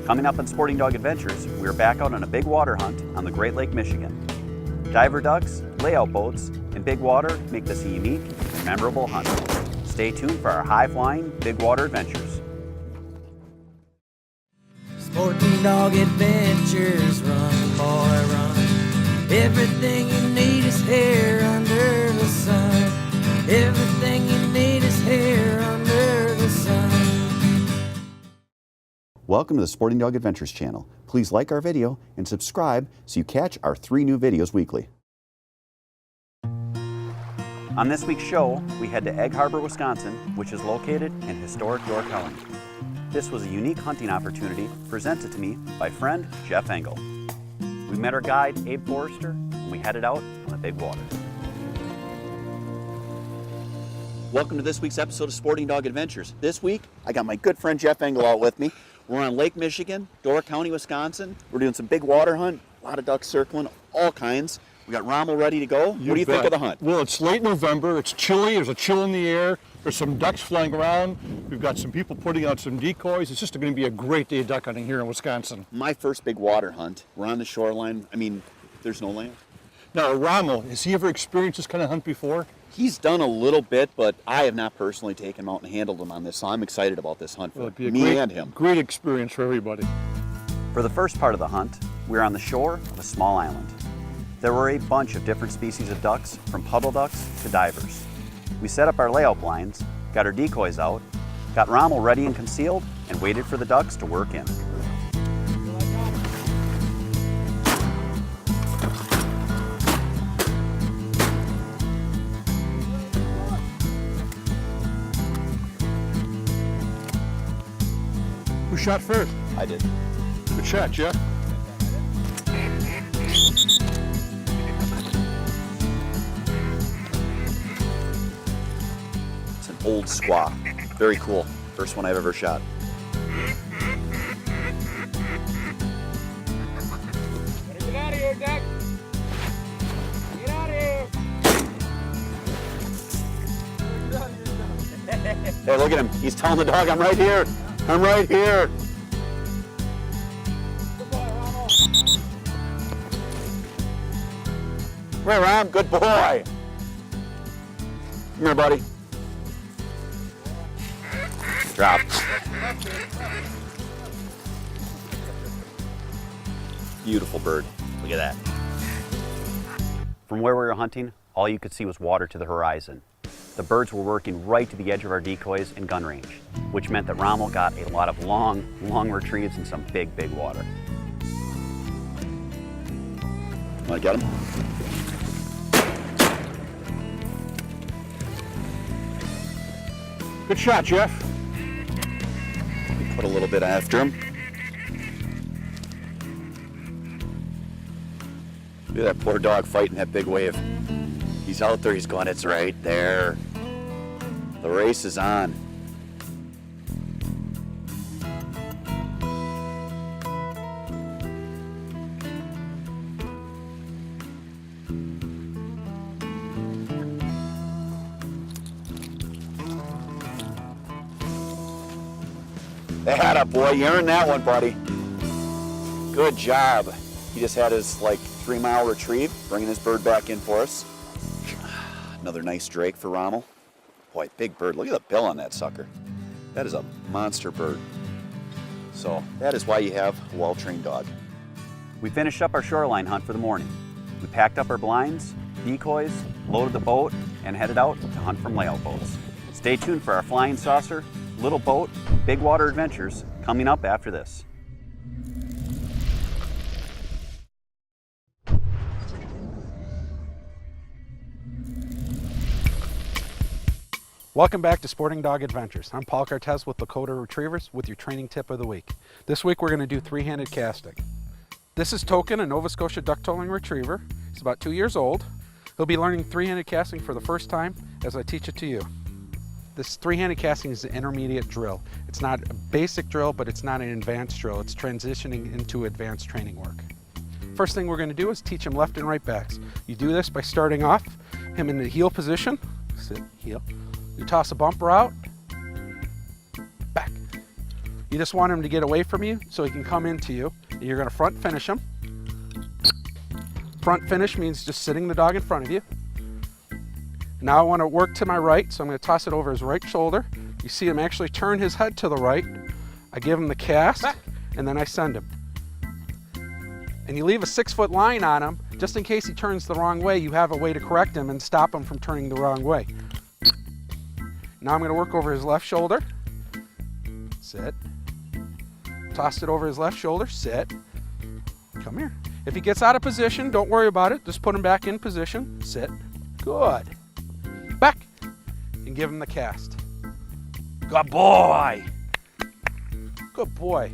Coming up on Sporting Dog Adventures, we're back out on a big water hunt on the Great Lake, Michigan. Diver ducks, layout boats, and big water make this a unique and memorable hunt. Stay tuned for our high-flying big water adventures. Sporting Dog Adventures, run boy run. Everything you need is here under the sun. Everything you need is here under the sun. Welcome to the Sporting Dog Adventures channel. Please like our video and subscribe so you catch our 3 new videos weekly. On this week's show, we head to Egg Harbor, Wisconsin, which is located in historic Door County. This was a unique hunting opportunity presented to me by friend Jeff Engel. We met our guide, Abe Forrester, and we headed out on the big water. Welcome to this week's episode of Sporting Dog Adventures. This week, I got my good friend Jeff Engel out with me. We're on Lake Michigan, Door County, Wisconsin. We're doing some big water hunt, a lot of ducks circling, all kinds. We got Rommel ready to go. What do you think of the hunt? Well, it's late November, it's chilly, there's a chill in the air, there's some ducks flying around, we've got some people putting out some decoys. It's just going to be a great day of duck hunting here in Wisconsin. My first big water hunt. We're on the shoreline. I mean, there's no land. Now, Rommel, has he ever experienced this kind of hunt before? He's done a little bit, but I have not personally taken him out and handled him on this, so I'm excited about this hunt for me and him. Great experience for everybody. For the first part of the hunt, we're on the shore of a small island. There were a bunch of different species of ducks, from puddle ducks to divers. We set up our layout blinds, got our decoys out, got Rommel ready and concealed, and waited for the ducks to work in. Who shot first? I did. Good shot, Jeff. It's an old squaw. Very cool. First one I've ever shot. Get out of here, Duck! Get out of here! Hey, look at him. He's telling the dog, I'm right here. I'm right here. Good boy, Rommel. Come here, Rom. Good boy. Come here, buddy. Drop. Beautiful bird. Look at that. From where we were hunting, all you could see was water to the horizon. The birds were working right to the edge of our decoys and gun range, which meant that Rommel got a lot of long retrieves and some big water. Want to get him? Good shot, Jeff. Put a little bit after him. Look at that poor dog fighting that big wave. He's out there, he's going, it's right there. The race is on. Atta boy, you earned that one, buddy. Good job. He just had his 3-mile retrieve, bringing his bird back in for us. Another nice drake for Rommel. Boy, big bird. Look at the bill on that sucker. That is a monster bird. So that is why you have a well-trained dog. We finished up our shoreline hunt for the morning. We packed up our blinds, decoys, loaded the boat, and headed out to hunt from layout boats. Stay tuned for our flying saucer, little boat, big water adventures coming up after this. Welcome back to Sporting Dog Adventures. I'm Paul Cortez with Lakota Retrievers with your training tip of the week. This week we're going to do three-handed casting. This is Token, a Nova Scotia duck-tolling retriever. He's about 2 years old. He'll be learning three-handed casting for the first time as I teach it to you. This three-handed casting is an intermediate drill. It's not a basic drill, but it's not an advanced drill. It's transitioning into advanced training work. First thing we're going to do is teach him left and right backs. You do this by starting off him in the heel position. Sit, heel. You toss a bumper out, back. You just want him to get away from you so he can come into you. And you're gonna front finish him. Front finish means just sitting the dog in front of you. Now I want to work to my right, so I'm going to toss it over his right shoulder. You see him actually turn his head to the right. I give him the cast, and then I send him. And you leave a 6-foot line on him, just in case he turns the wrong way. You have a way to correct him and stop him from turning the wrong way. Now I'm going to work over his left shoulder. Sit. Toss it over his left shoulder. Sit. Come here. If he gets out of position, don't worry about it. Just put him back in position. Sit. Good. Back. And give him the cast. Good boy. Good boy.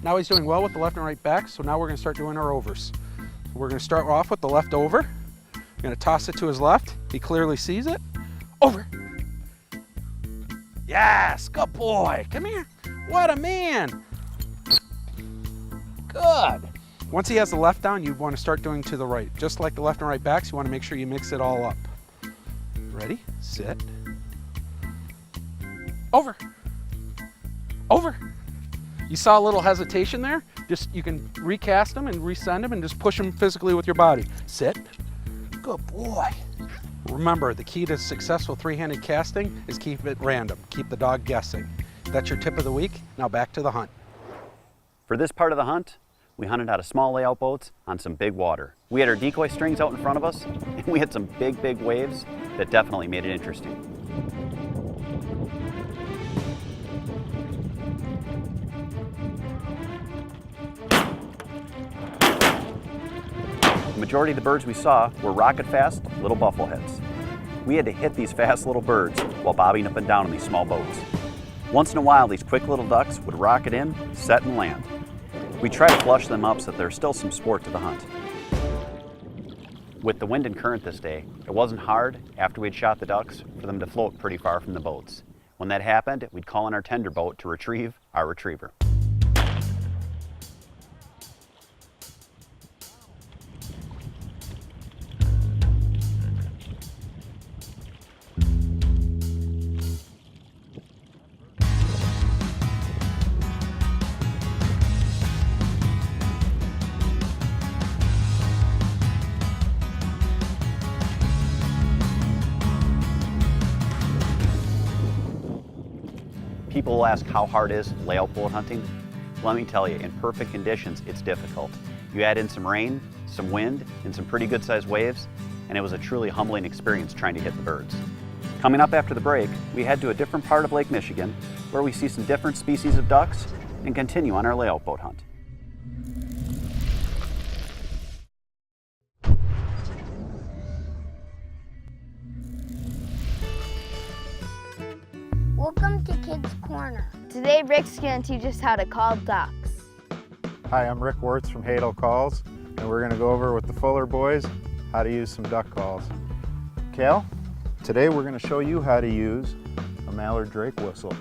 Now he's doing well with the left and right back, so now we're going to start doing our overs. We're going to start off with the left over. We're going to toss it to his left. He clearly sees it. Over. Yes, good boy. Come here. What a man. Good. Once he has the left down, you want to start doing to the right. Just like the left and right backs, you want to make sure you mix it all up. Ready? Sit. Over. Over. You saw a little hesitation there? Just, you can recast them and resend them and just push them physically with your body. Sit. Good boy. Remember, the key to successful three-handed casting is keep it random. Keep the dog guessing. That's your tip of the week. Now back to the hunt. For this part of the hunt, we hunted out of small layout boats on some big water. We had our decoy strings out in front of us, and we had some big waves that definitely made it interesting. The majority of the birds we saw were rocket-fast little buffleheads. We had to hit these fast little birds while bobbing up and down in these small boats. Once in a while, these quick little ducks would rocket in, set, and land. We try to flush them up so that there's still some sport to the hunt. With the wind and current this day, it wasn't hard, after we'd shot the ducks, for them to float pretty far from the boats. When that happened, we'd call in our tender boat to retrieve our retriever. People will ask how hard is layout boat hunting. Let me tell you, in perfect conditions, it's difficult. You add in some rain, some wind, and some pretty good sized waves, and it was a truly humbling experience trying to hit the birds. Coming up after the break, we head to a different part of Lake Michigan, where we see some different species of ducks and continue on our layout boat hunt. Welcome to Kids Corner. Today Rick's going to teach us how to call ducks. Hi, I'm Rick Wirtz from Hadel Calls, and we're going to go over with the Fuller boys how to use some duck calls. Cal, today we're going to show you how to use a mallard drake whistle.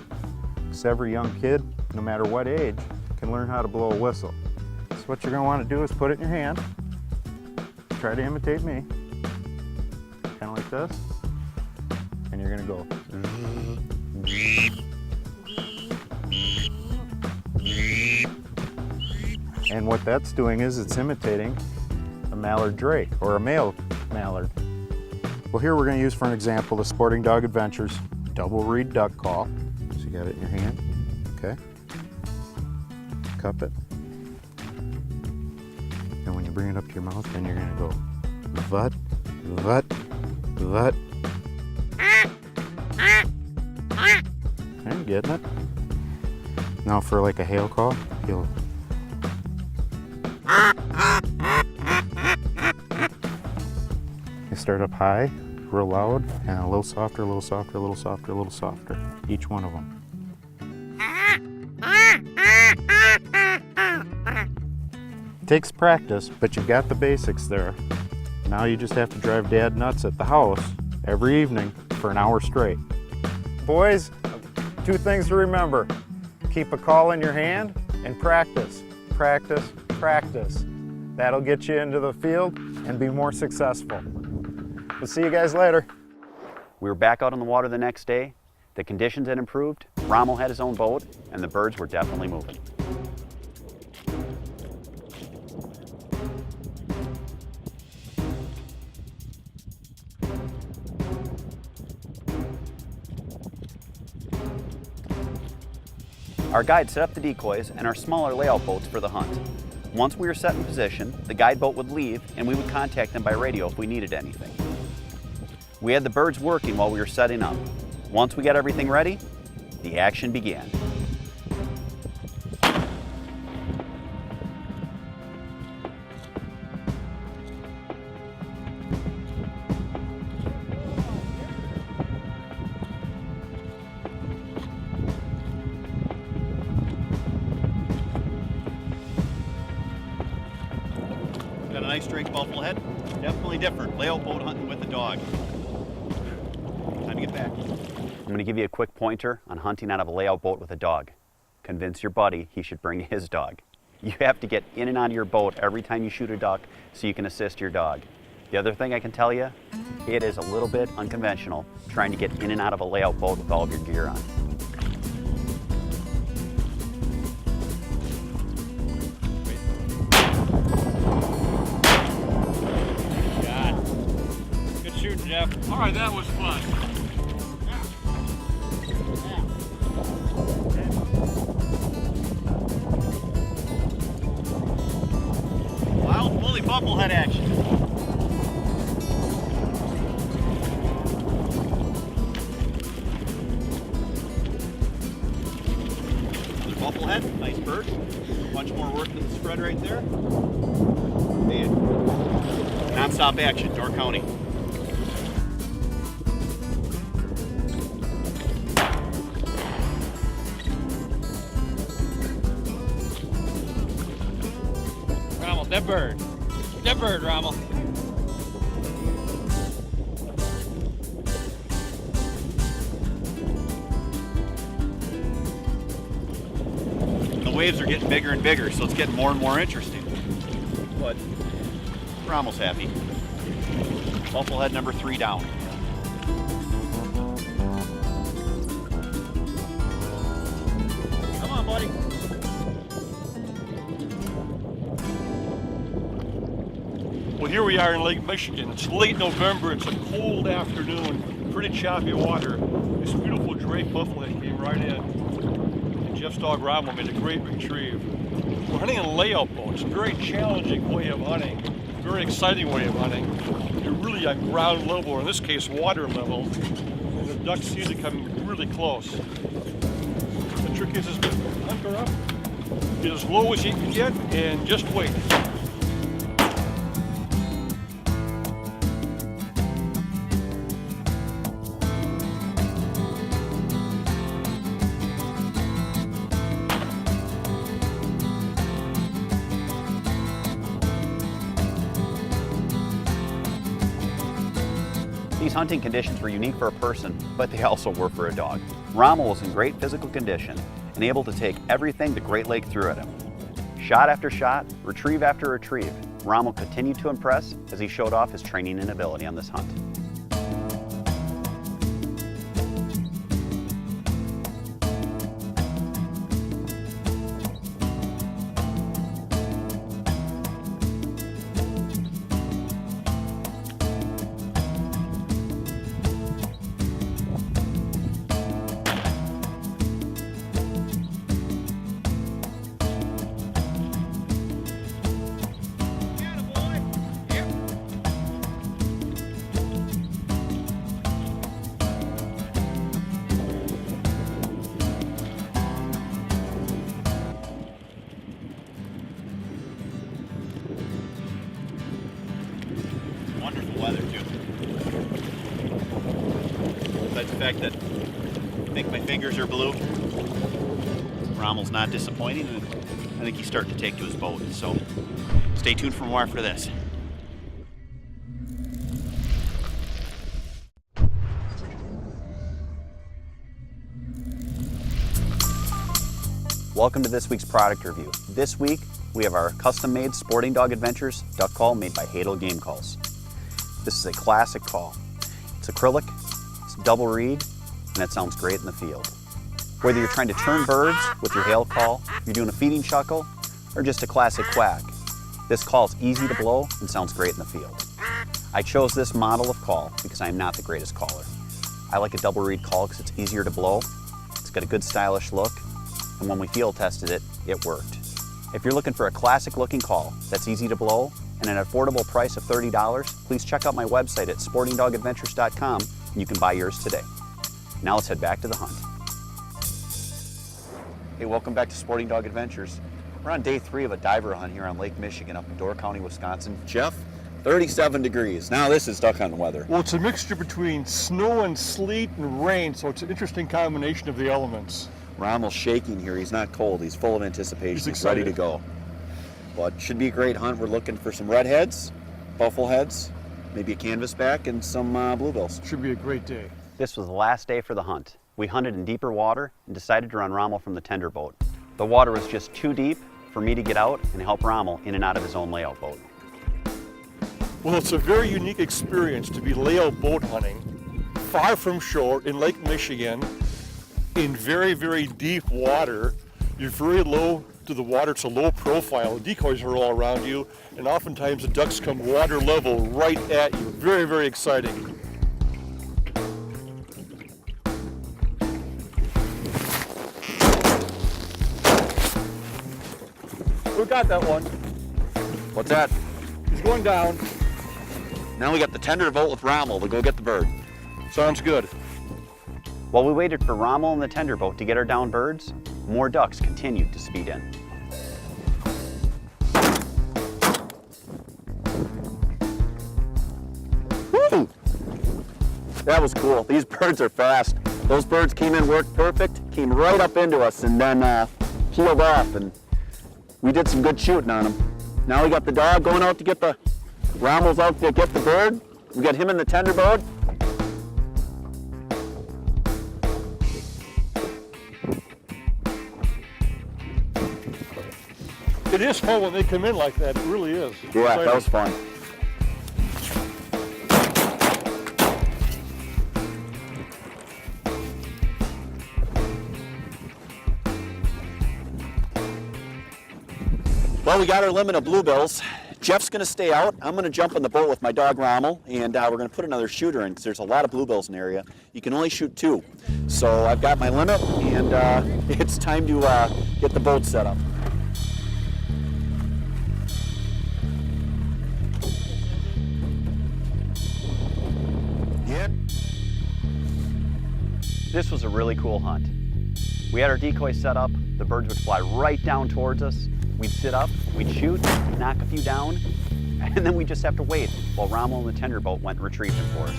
Because every young kid, no matter what age, can learn how to blow a whistle. So what you're going to want to do is put it in your hand. Try to imitate me. Kind of like this. And you're going to go. And what that's doing is it's imitating a mallard drake, or a male mallard. Well, here we're going to use for an example the Sporting Dog Adventures double reed duck call. So you got it in your hand, okay? Cup it. And when you bring it up to your mouth, then you're going to go vut, vut, vut. I'm getting it. Now for like a hail call, you'll start up high, real loud, and a little softer, a little softer, a little softer, a little softer. Each one of them. Takes practice, but you've got the basics there. Now you just have to drive Dad nuts at the house every evening for an hour straight. Boys, 2 things to remember. Keep a call in your hand and practice, practice, practice. That'll get you into the field and be more successful. We'll see you guys later. We were back out on the water the next day. The conditions had improved, Rommel had his own boat, and the birds were definitely moving. Our guide set up the decoys and our smaller layout boats for the hunt. Once we were set in position, the guide boat would leave and we would contact them by radio if we needed anything. We had the birds working while we were setting up. Once we got everything ready, the action began. Got a nice straight buffalo head. Definitely different. Layout boat hunting with a dog. Time to get back. I'm going to give you a quick pointer on hunting out of a layout boat with a dog. Convince your buddy he should bring his dog. You have to get in and out of your boat every time you shoot a duck so you can assist your dog. The other thing I can tell you, it is a little bit unconventional trying to get in and out of a layout boat with all of your gear on. Good shooting, Jeff. All right, that was fun. Wild woolly bubblehead action. The bubblehead, nice bird. Much more work than the spread right there. And non-stop action, Door County. Rommel, that bird. That bird, Rommel. The waves are getting bigger and bigger, so it's getting more and more interesting. But Rommel's happy. Bufflehead number 3 down. Come on, buddy. Well, here we are in Lake Michigan. It's late November. It's a cold afternoon, pretty choppy water. This beautiful Drake bufflehead came right in. And Jeff's dog Rommel made a great retrieve. We're hunting a layout boat. It's a very challenging way of hunting, a very exciting way of hunting. You're really on ground level, or in this case, water level. And the ducks seem to come really close. The trick is to hunker up, get as low as you can get, and just wait. These hunting conditions were unique for a person, but they also were for a dog. Rommel was in great physical condition and able to take everything the Great Lake threw at him. Shot after shot, retrieve after retrieve, Rommel continued to impress as he showed off his training and ability on this hunt. Wonderful weather too. Besides the fact that I think my fingers are blue, Rommel's not disappointing, and I think he's starting to take to his boat. So stay tuned for more after this. Welcome to this week's product review. This week, we have our custom-made Sporting Dog Adventures duck call made by Hadel Game Calls. This is a classic call. It's acrylic, it's double reed, and it sounds great in the field. Whether you're trying to turn birds with your hail call, you're doing a feeding chuckle, or just a classic quack, this call is easy to blow and sounds great in the field. I chose this model of call because I am not the greatest caller. I like a double reed call because it's easier to blow, it's got a good stylish look, and when we field tested it, it worked. If you're looking for a classic looking call that's easy to blow and an affordable price of $30, please check out my website at sportingdogadventures.com and you can buy yours today. Now let's head back to the hunt. Hey, welcome back to Sporting Dog Adventures. We're on day 3 of a diver hunt here on Lake Michigan up in Door County, Wisconsin. Jeff, 37 degrees. Now this is duck hunting weather. Well, it's a mixture between snow and sleet and rain, so it's an interesting combination of the elements. Rommel's shaking here. He's not cold. He's full of anticipation. He's ready to go. But should be a great hunt. We're looking for some redheads, buffleheads, maybe a canvasback, and some bluebills. Should be a great day. This was the last day for the hunt. We hunted in deeper water and decided to run Rommel from the tender boat. The water was just too deep for me to get out and help Rommel in and out of his own layout boat. Well, it's a very unique experience to be layout boat hunting far from shore in Lake Michigan in very, very deep water. You're very low to the water. It's a low profile. The decoys are all around you, and oftentimes the ducks come water level right at you. Very, very exciting. We got that one. What's that? He's going down. Now we got the tender boat with Rommel to go get the bird. Sounds good. While we waited for Rommel and the tender boat to get our down birds, more ducks continued to speed in. Woo! That was cool. These birds are fast. Those birds came in, worked perfect, came right up into us, and then peeled off, and we did some good shooting on them. Now we got the dog going out to get the Rommel's out to get the bird. We got him in the tender boat. It is fun when they come in like that. It really is. It's Yeah, exciting. that was fun. Well, we got our limit of bluebills. Jeff's gonna stay out. I'm gonna jump in the boat with my dog Rommel, and we're gonna put another shooter in because there's a lot of bluebills in the area. You can only shoot 2. So I've got my limit, and it's time to get the boat set up. Yeah. This was a really cool hunt. We had our decoy set up. The birds would fly right down towards us. We'd sit up, we'd shoot, knock a few down, and then we'd just have to wait while Rommel and the tender boat went and retrieved them for us.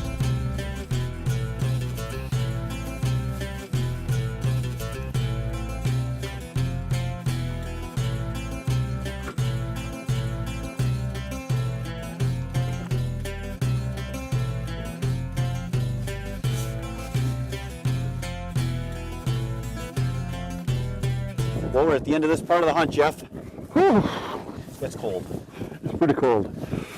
Well, we're at the end of this part of the hunt, Jeff. Whew. It's cold. It's pretty cold.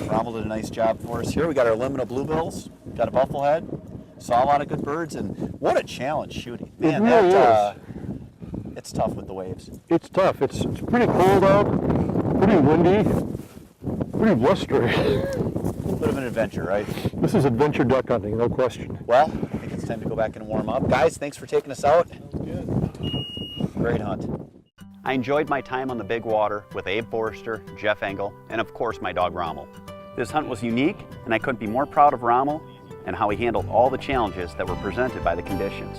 Rommel did a nice job for us here. We got our limit of bluebills, got a bufflehead, saw a lot of good birds, and what a challenge shooting. Man, really that, it's tough with the waves. It's tough. It's pretty cold out, pretty windy, pretty blustery. A bit of an adventure, right? This is adventure duck hunting, no question. Well, I think it's time to go back and warm up. Guys, thanks for taking us out. Great hunt. I enjoyed my time on the big water with Abe Forrester, Jeff Engel, and of course my dog Rommel. This hunt was unique, and I couldn't be more proud of Rommel and how he handled all the challenges that were presented by the conditions.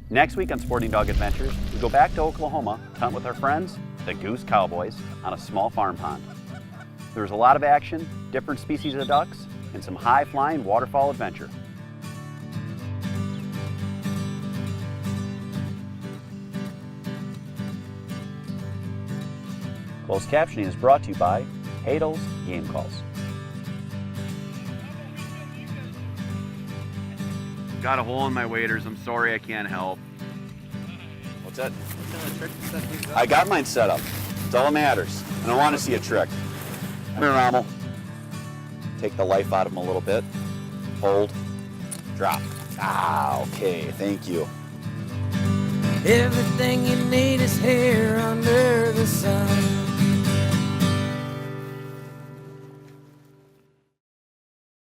Next week on Sporting Dog Adventures, we go back to Oklahoma to hunt with our friends, the Goose Cowboys, on a small farm pond. There was a lot of action, different species of ducks, and some high-flying waterfall adventure. Closed captioning is brought to you by Hadel's Game Calls. Got a hole in my waders. I'm sorry I can't help. What's that? I got mine set up. It's all that matters. I don't want to see a trick. Come here, Rommel. Take the life out of him a little bit. Hold. Drop. Ah, okay, thank you. Everything you need is here.